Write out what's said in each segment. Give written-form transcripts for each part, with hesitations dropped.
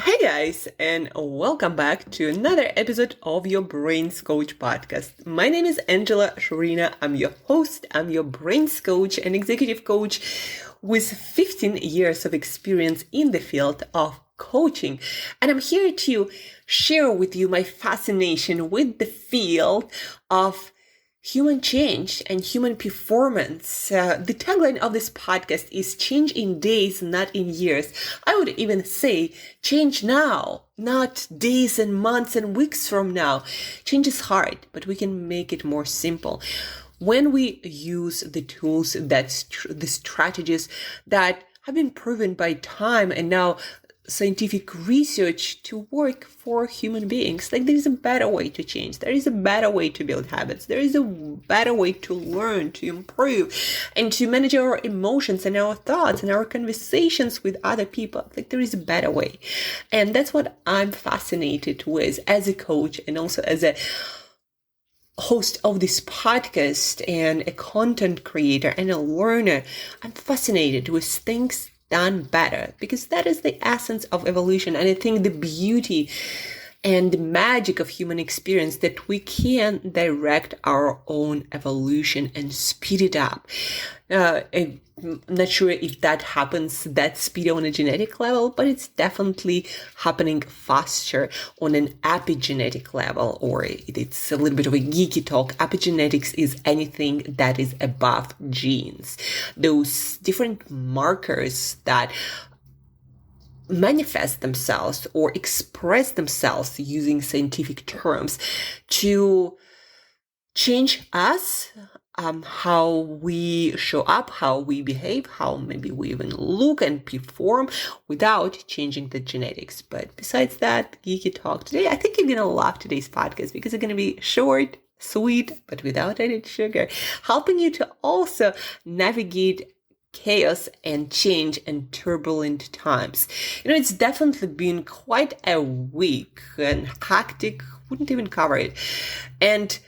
Hey guys, and welcome back to another episode of your Brains Coach podcast. My name is Shurina. I'm your host. I'm your brains coach and executive coach with 15 years of experience in the field of coaching. And I'm here to share with you my fascination with the field of human change and human performance. The tagline of this podcast is change in days, not in years. I would even say change now, not days and months and weeks from now. Change is hard, but we can make it more simple. When we use the tools, the strategies that have been proven by time and now scientific research to work for human beings. Like, there is a better way to change. There is a better way to build habits. There is a better way to learn, to improve, and to manage our emotions and our thoughts and our conversations with other people. Like, there is a better way. And that's what I'm fascinated with as a coach and also as a host of this podcast and a content creator and a learner. I'm fascinated with things done better, because that is the essence of evolution. And I think the beauty and the magic of human experience, that we can direct our own evolution and speed it up. I'm not sure if that happens that speed on a genetic level, but it's definitely happening faster on an epigenetic level, or it's a little bit of a geeky talk. Epigenetics is anything that is above genes. Those different markers that manifest themselves or express themselves using scientific terms to change us, how we show up, how we behave, how maybe we even look and perform without changing the genetics. But besides that geeky talk today, I think you're going to love today's podcast because it's going to be short, sweet, but without any sugar, helping you to also navigate chaos and change and turbulent times. It's definitely been quite a week and hectic, wouldn't even cover it. And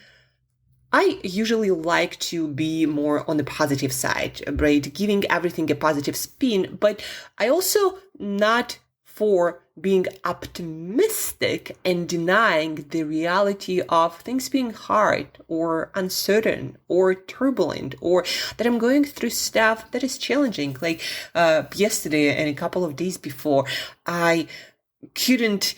I usually like to be more on the positive side, right? Giving everything a positive spin, but I also not for being optimistic and denying the reality of things being hard or uncertain or turbulent, or that I'm going through stuff that is challenging. Like yesterday and a couple of days before, I couldn't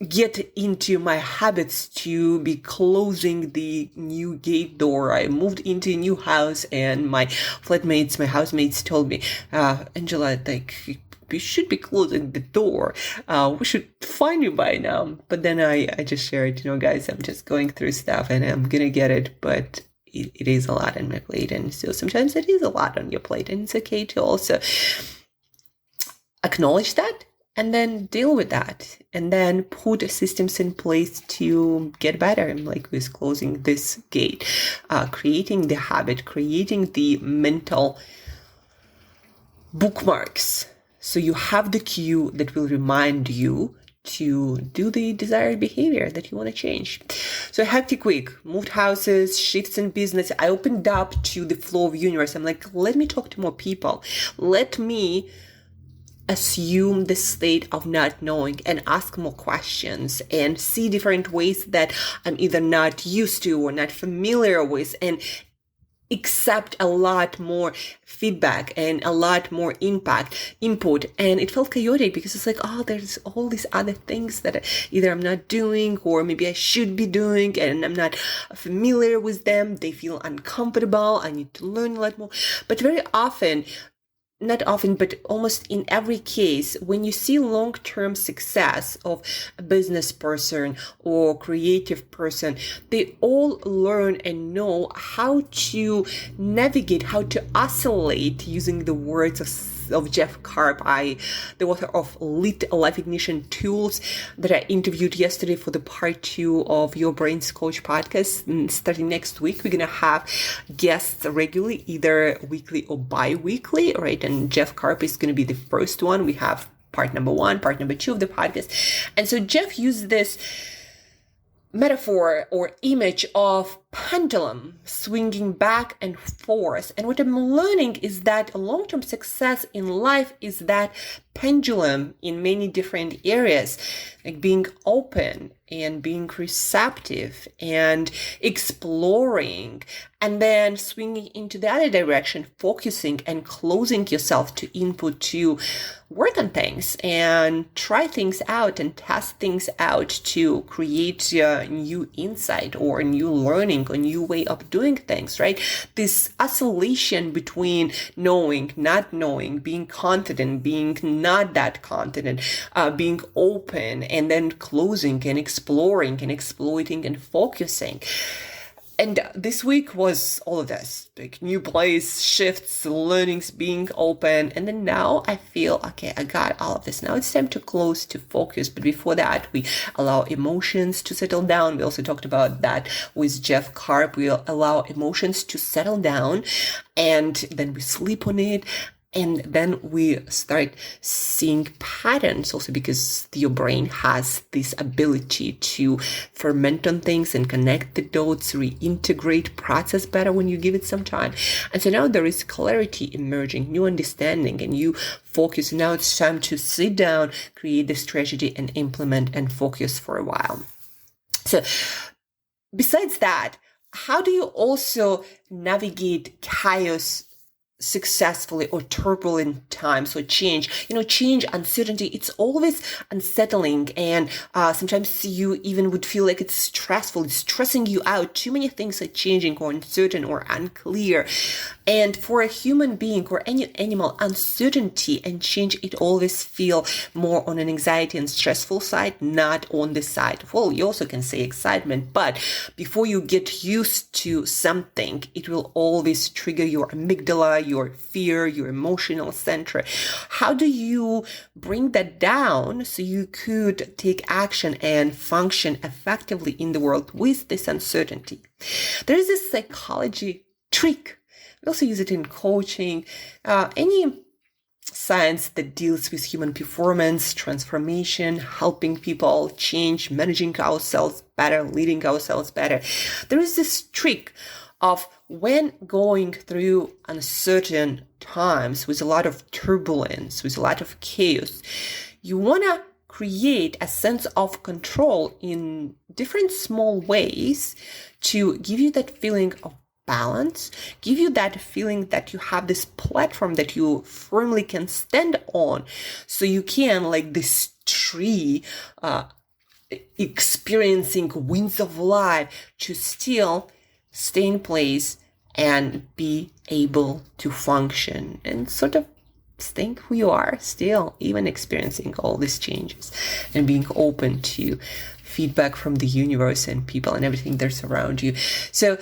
get into my habits to be closing the new gate door. I moved into a new house and my housemates told me, Angela, like, you should be closing the door. We should find you by now. But then I just shared, guys, I'm just going through stuff and I'm going to get it. But it is a lot on my plate. And so sometimes it is a lot on your plate. And it's okay to also acknowledge that and then deal with that. And then put systems in place to get better, like with closing this gate, creating the habit, creating the mental bookmarks. So you have the cue that will remind you to do the desired behavior that you want to change. So a hectic week, moved houses, shifts in business. I opened up to the flow of universe. I'm like, let me talk to more people. Let me assume the state of not knowing and ask more questions and see different ways that I'm either not used to or not familiar with, and accept a lot more feedback and a lot more input. And it felt chaotic because it's like, there's all these other things that either I'm not doing or maybe I should be doing and I'm not familiar with them. They feel uncomfortable. I need to learn a lot more. But very often, not often, but almost in every case, when you see long-term success of a business person or creative person, they all learn and know how to navigate, how to oscillate, using the words of Jeff Karp, the author of Lit Life Ignition Tools, that I interviewed yesterday for the part 2 of Your Brains Coach podcast. And starting next week, we're going to have guests regularly, either weekly or bi-weekly, right? And Jeff Karp is going to be the first one. We have part number 1, part number 2 of the podcast. And so Jeff used this metaphor or image of pendulum swinging back and forth. And what I'm learning is that long-term success in life is that pendulum in many different areas, like being open and being receptive and exploring, and then swinging into the other direction, focusing and closing yourself to input, to work on things and try things out and test things out to create a new insight or a new learning, a new way of doing things, right? This oscillation between knowing, not knowing, being confident, being not that confident, being open and then closing and exploring and exploiting and focusing. And this week was all of this, like new place, shifts, learnings, being open. And then now I feel, okay, I got all of this. Now it's time to close, to focus. But before that, we allow emotions to settle down. We also talked about that with Jeff Karp. We allow emotions to settle down and then we sleep on it. And then we start seeing patterns also because your brain has this ability to ferment on things and connect the dots, reintegrate, process better when you give it some time. And so now there is clarity emerging, new understanding, and you focus. Now it's time to sit down, create the strategy and implement and focus for a while. So besides that, how do you also navigate chaos successfully or turbulent times or change? Change, uncertainty, it's always unsettling. And sometimes you even would feel like it's stressful. It's stressing you out. Too many things are changing or uncertain or unclear. And for a human being or any animal, uncertainty and change, it always feel more on an anxiety and stressful side, not on the side. Well, you also can say excitement, but before you get used to something, it will always trigger your amygdala, your fear, your emotional center. How do you bring that down so you could take action and function effectively in the world with this uncertainty? There is this psychology trick. We also use it in coaching, any science that deals with human performance, transformation, helping people change, managing ourselves better, leading ourselves better. There is this trick of when going through uncertain times with a lot of turbulence, with a lot of chaos, you want to create a sense of control in different small ways to give you that feeling of balance, give you that feeling that you have this platform that you firmly can stand on, so you can, like this tree, experiencing winds of life, to still stay in place and be able to function and sort of think who you are still, even experiencing all these changes and being open to feedback from the universe and people and everything that's around you. So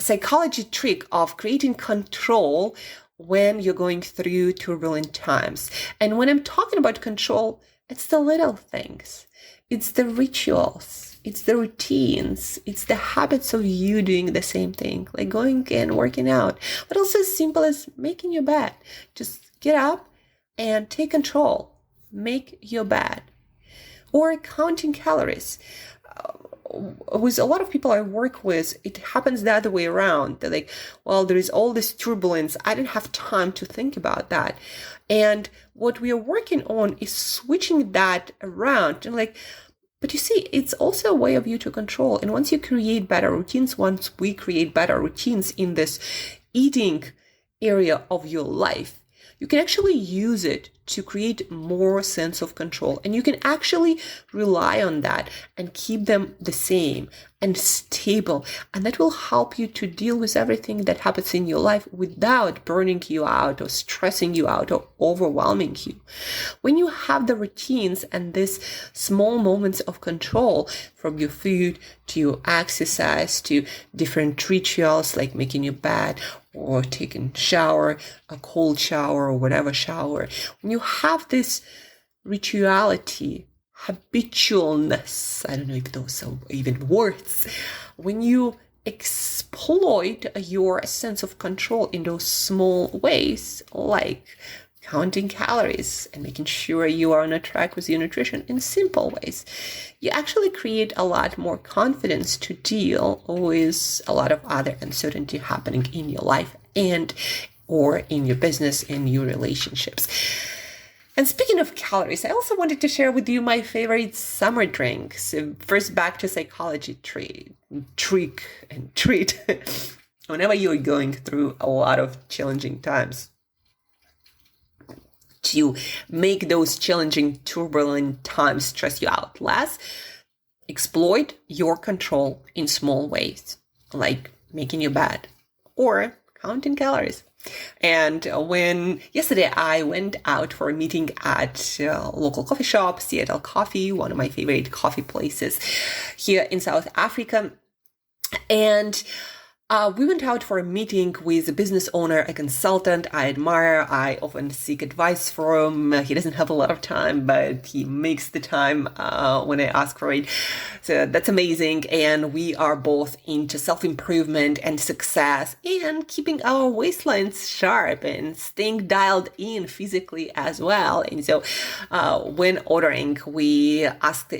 psychology trick of creating control when you're going through turbulent times. And when I'm talking about control, it's the little things. It's the rituals. It's the routines. It's the habits of you doing the same thing, like going and working out. But also as simple as making your bed. Just get up and take control. Make your bed. Or counting calories. With a lot of people I work with, it happens the other way around. They're like, well, there is all this turbulence. I didn't have time to think about that. And what we are working on is switching that around. And like, but you see, it's also a way of you to control. And once you create better routines, once we create better routines in this eating area of your life, you can actually use it to create more sense of control. And you can actually rely on that and keep them the same and stable. And that will help you to deal with everything that happens in your life without burning you out or stressing you out or overwhelming you. When you have the routines and these small moments of control, from your food to your exercise to different rituals like making your bed or taking shower, a cold shower or whatever shower, when you have this rituality, habitualness, I don't know if those are even words, when you exploit your sense of control in those small ways, like counting calories and making sure you are on a track with your nutrition in simple ways, you actually create a lot more confidence to deal with a lot of other uncertainty happening in your life and or in your business and your relationships. And speaking of calories, I also wanted to share with you my favorite summer drink. So first, back to psychology trick and treat. Whenever you're going through a lot of challenging times, to make those challenging, turbulent times stress you out less, exploit your control in small ways, like making your bed or counting calories. And when yesterday I went out for a meeting at a local coffee shop, Seattle Coffee, one of my favorite coffee places here in South Africa. And we went out for a meeting with a business owner, a consultant I admire. I often seek advice from. He doesn't have a lot of time, but he makes the time when I ask for it. So that's amazing. And we are both into self-improvement and success and keeping our waistlines sharp and staying dialed in physically as well. And so when ordering, we asked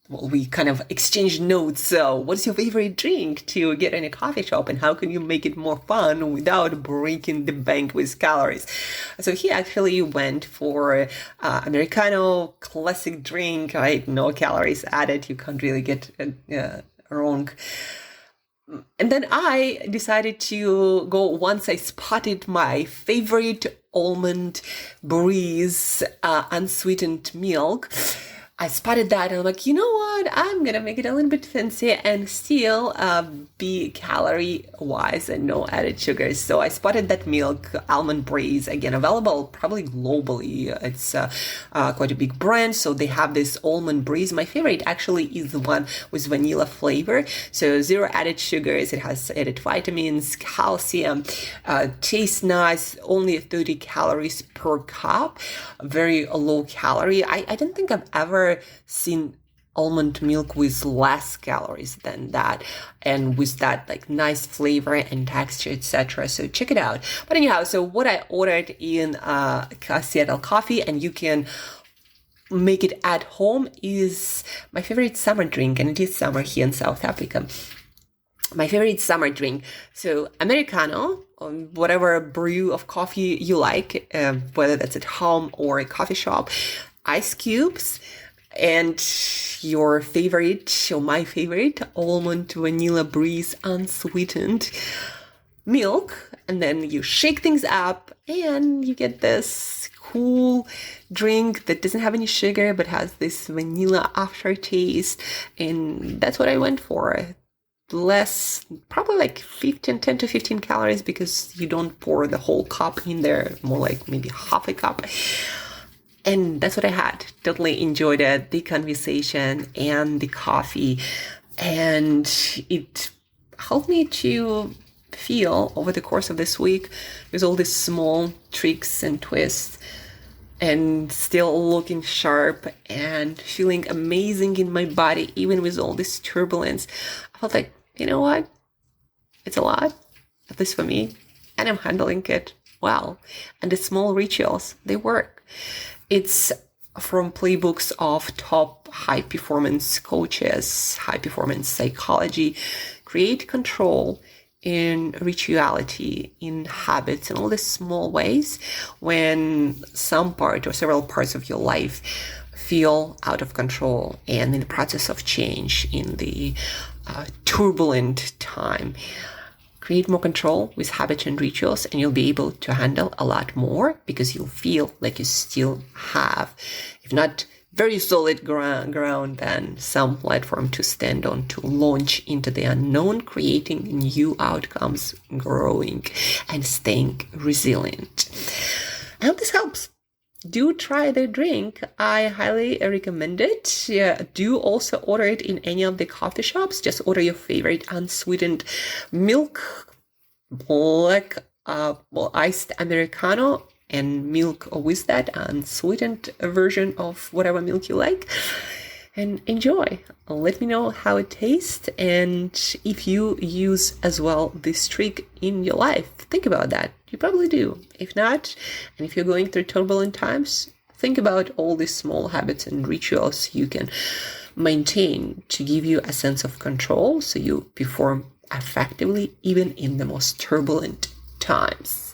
we kind of exchange notes. So what's your favorite drink to get in a coffee shop and how can you make it more fun without breaking the bank with calories? So he actually went for Americano classic drink, right? No calories added. You can't really get wrong. And then I decided to go once I spotted my favorite almond breeze unsweetened milk. I spotted that and I'm like, you know what? I'm going to make it a little bit fancy and still be calorie wise and no added sugars. So I spotted that milk, Almond Breeze, again, available probably globally. It's quite a big brand. So they have this Almond Breeze. My favorite actually is the one with vanilla flavor. So 0 added sugars. It has added vitamins, calcium, tastes nice, only 30 calories per cup, very low calorie. I don't think I've ever seen almond milk with less calories than that and with that like nice flavor and texture, etc. So check it out. But anyhow, so what I ordered in Seattle Coffee, and you can make it at home, is my favorite summer drink, and it is summer here in South Africa. My favorite summer drink, so Americano, whatever brew of coffee you like, whether that's at home or a coffee shop, ice cubes, and your favorite, or my favorite, almond vanilla breeze unsweetened milk. And then you shake things up and you get this cool drink that doesn't have any sugar but has this vanilla aftertaste. And that's what I went for. Less, probably like 10 to 15 calories because you don't pour the whole cup in there, more like maybe half a cup. And that's what I had. Totally enjoyed it, the conversation and the coffee. And it helped me to feel over the course of this week with all these small tricks and twists and still looking sharp and feeling amazing in my body, even with all this turbulence. I felt like, you know what? It's a lot, at least for me, and I'm handling it well. And the small rituals, they work. It's from playbooks of top high-performance coaches, high-performance psychology. Create control in rituality, in habits, in all these small ways when some part or several parts of your life feel out of control and in the process of change, in the turbulent time. Create more control with habits and rituals, and you'll be able to handle a lot more because you'll feel like you still have, if not very solid ground, then some platform to stand on, to launch into the unknown, creating new outcomes, growing, and staying resilient. I hope this helps. Do try the drink. I highly recommend it. Do also order it in any of the coffee shops. Just order your favorite unsweetened milk, black, iced Americano, and milk with that unsweetened version of whatever milk you like. and enjoy. Let me know how it tastes, and if you use as well this trick in your life. Think about that. You probably do. If not, and if you're going through turbulent times, think about all these small habits and rituals you can maintain to give you a sense of control so you perform effectively even in the most turbulent times.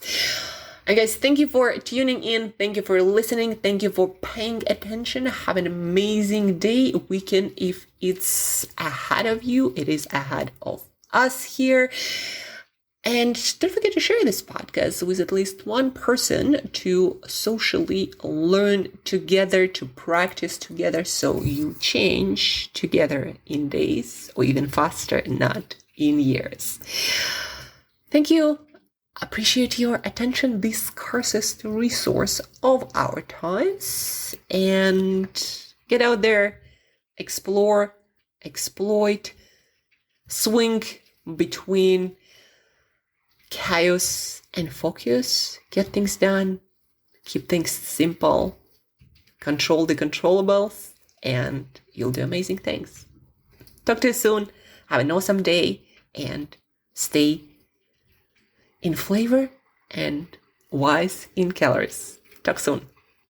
And guys, thank you for tuning in. Thank you for listening. Thank you for paying attention. Have an amazing day, weekend. If it's ahead of you, it is ahead of us here. And don't forget to share this podcast with at least one person to socially learn together, to practice together, so you change together in days or even faster, not in years. Thank you. Appreciate your attention. This course is the resource of our times. And get out there, explore, exploit, swing between chaos and focus, get things done, keep things simple, control the controllables, and you'll do amazing things. Talk to you soon. Have an awesome day and stay in flavor and wise in calories. Talk soon.